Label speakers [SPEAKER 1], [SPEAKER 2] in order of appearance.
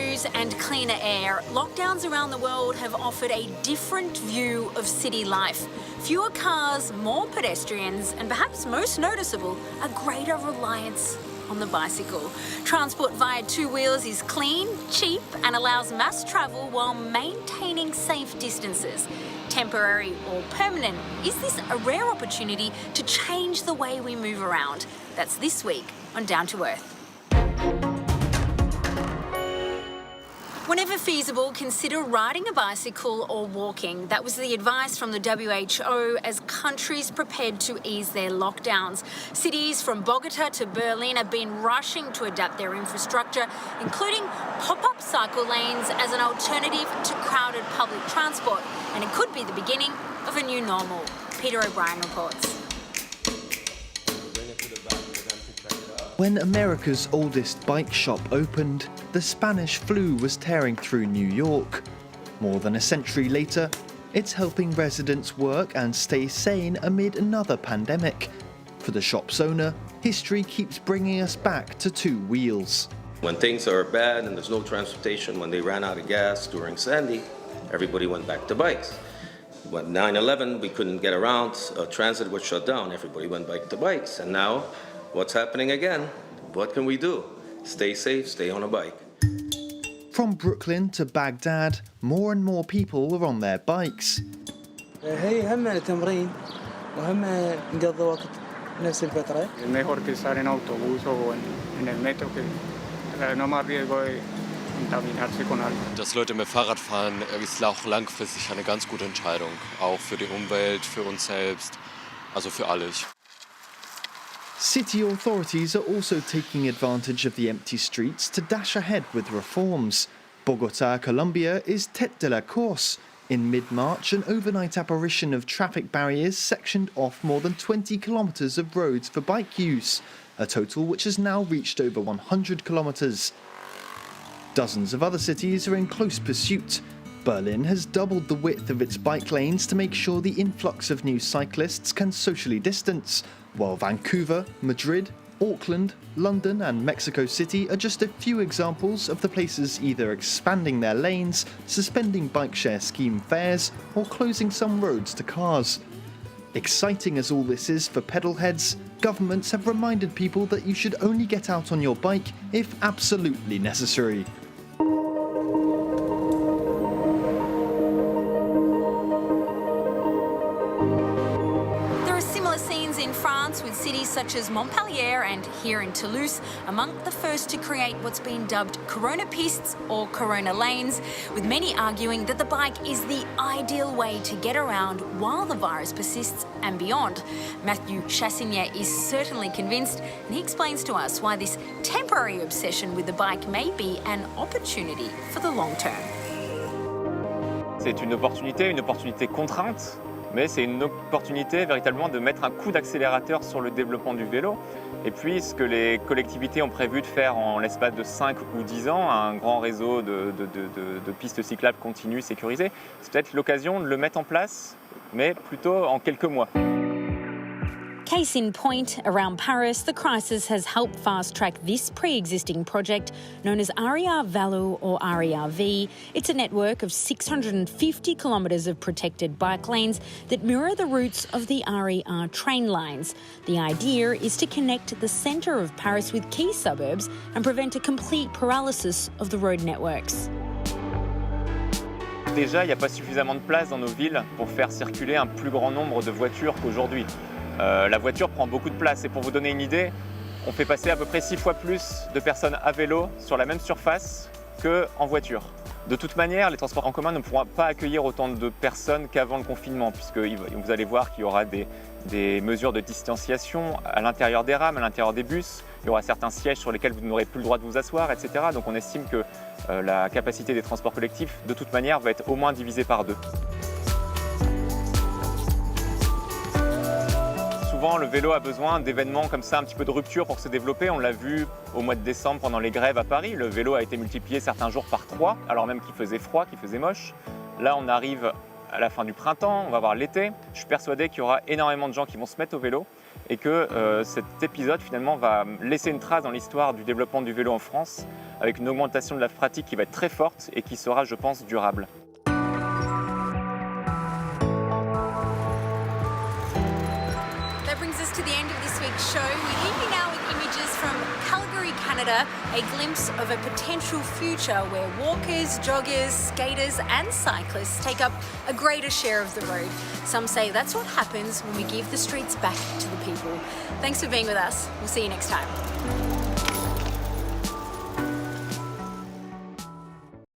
[SPEAKER 1] news and cleaner air, lockdowns around the world have offered a different view of city life. Fewer cars, more pedestrians, and perhaps most noticeable, a greater reliance on the bicycle. Transport via two wheels is clean, cheap, and allows mass travel while maintaining safe distances. Temporary or permanent, is this a rare opportunity to change the way we move around? That's this week on Down to Earth. Whenever feasible, consider riding a bicycle or walking. That was the advice from the WHO as countries prepared to ease their lockdowns. Cities from Bogota to Berlin have been rushing to adapt their infrastructure, including pop-up cycle lanes as an alternative to crowded public transport. And it could be the beginning of a new normal. Peter O'Brien reports.
[SPEAKER 2] When America's oldest bike shop opened, the Spanish flu was tearing through New York. More than a century later, it's helping residents work and stay sane amid another pandemic. For the shop's owner, history keeps bringing us back to two wheels.
[SPEAKER 3] When things are bad and there's no transportation, when they ran out of gas during Sandy, everybody went back to bikes. When 9/11, we couldn't get around, transit was shut down, everybody went back to bikes. And now, what's happening again? What can we do? Stay safe, stay on a bike.
[SPEAKER 2] From Brooklyn to Baghdad, more and more people are on their bikes.
[SPEAKER 4] هي هم تمرين وهم نقضي وقت نفس الفترة.
[SPEAKER 5] Es mejor que estar en autobús o en el metro, que no más riesgo de contaminarse con algo.
[SPEAKER 6] Dass Leute mit Fahrrad fahren, ist auch langfristig eine ganz gute Entscheidung. Auch für die Umwelt, für uns selbst, also für alles.
[SPEAKER 2] City authorities are also taking advantage of the empty streets to dash ahead with reforms. Bogota, Colombia is tête de la course. In mid-March, an overnight apparition of traffic barriers sectioned off more than 20 kilometres of roads for bike use, a total which has now reached over 100 kilometres. Dozens of other cities are in close pursuit. Berlin has doubled the width of its bike lanes to make sure the influx of new cyclists can socially distance, while Vancouver, Madrid, Auckland, London and Mexico City are just a few examples of the places either expanding their lanes, suspending bike share scheme fares, or closing some roads to cars. Exciting as all this is for pedal heads, governments have reminded people that you should only get out on your bike if absolutely necessary.
[SPEAKER 1] With cities such as Montpellier and here in Toulouse among the first to create what's been dubbed Corona pistes or Corona lanes, with many arguing that the bike is the ideal way to get around while the virus persists and beyond. Matthew Chassinier is certainly convinced, and he explains to us why this temporary obsession with the bike may be an opportunity for the long term.
[SPEAKER 7] C'est une opportunité contrainte. Mais c'est une opportunité véritablement de mettre un coup d'accélérateur sur le développement du vélo. Et puis, ce que les collectivités ont prévu de faire en l'espace de 5 ou 10 ans, un grand réseau de pistes cyclables continues, sécurisées, c'est peut-être l'occasion de le mettre en place, mais plutôt en quelques mois.
[SPEAKER 1] Case in point, around Paris, the crisis has helped fast-track this pre-existing project known as ARIA Valo or ARIA-V. It's a network of 650 kilometres of protected bike lanes that mirror the routes of the RER train lines. The idea is to connect the centre of Paris with key suburbs and prevent a complete paralysis of the road networks.
[SPEAKER 7] Déjà, il n'y a pas suffisamment de place dans nos villes pour faire circuler un plus grand nombre de voitures qu'aujourd'hui. La voiture prend beaucoup de place et pour vous donner une idée, on fait passer à peu près 6 fois plus de personnes à vélo sur la même surface qu'en voiture. De toute manière, les transports en commun ne pourront pas accueillir autant de personnes qu'avant le confinement, puisque vous allez voir qu'il y aura des mesures de distanciation à l'intérieur des rames, à l'intérieur des bus. Il y aura certains sièges sur lesquels vous n'aurez plus le droit de vous asseoir, etc. Donc on estime que la capacité des transports collectifs, de toute manière, va être au moins divisée par 2. Souvent, le vélo a besoin d'événements comme ça, un petit peu de rupture pour se développer. On l'a vu au mois de décembre pendant les grèves à Paris. Le vélo a été multiplié certains jours par 3, alors même qu'il faisait froid, qu'il faisait moche. Là, on arrive à la fin du printemps, on va voir l'été. Je suis persuadé qu'il y aura énormément de gens qui vont se mettre au vélo. et que cet épisode finalement va laisser une trace dans l'histoire du développement du vélo en France avec une augmentation de la pratique qui va être très forte et qui sera, je pense, durable.
[SPEAKER 1] That brings us to the end of this week's show. We leave you now with images from Calgary, Canada, a glimpse of a potential future where walkers, joggers, skaters and cyclists take up a greater share of the road. Some say that's what happens when we give the streets back to the people. Thanks for being with us. We'll see you next time.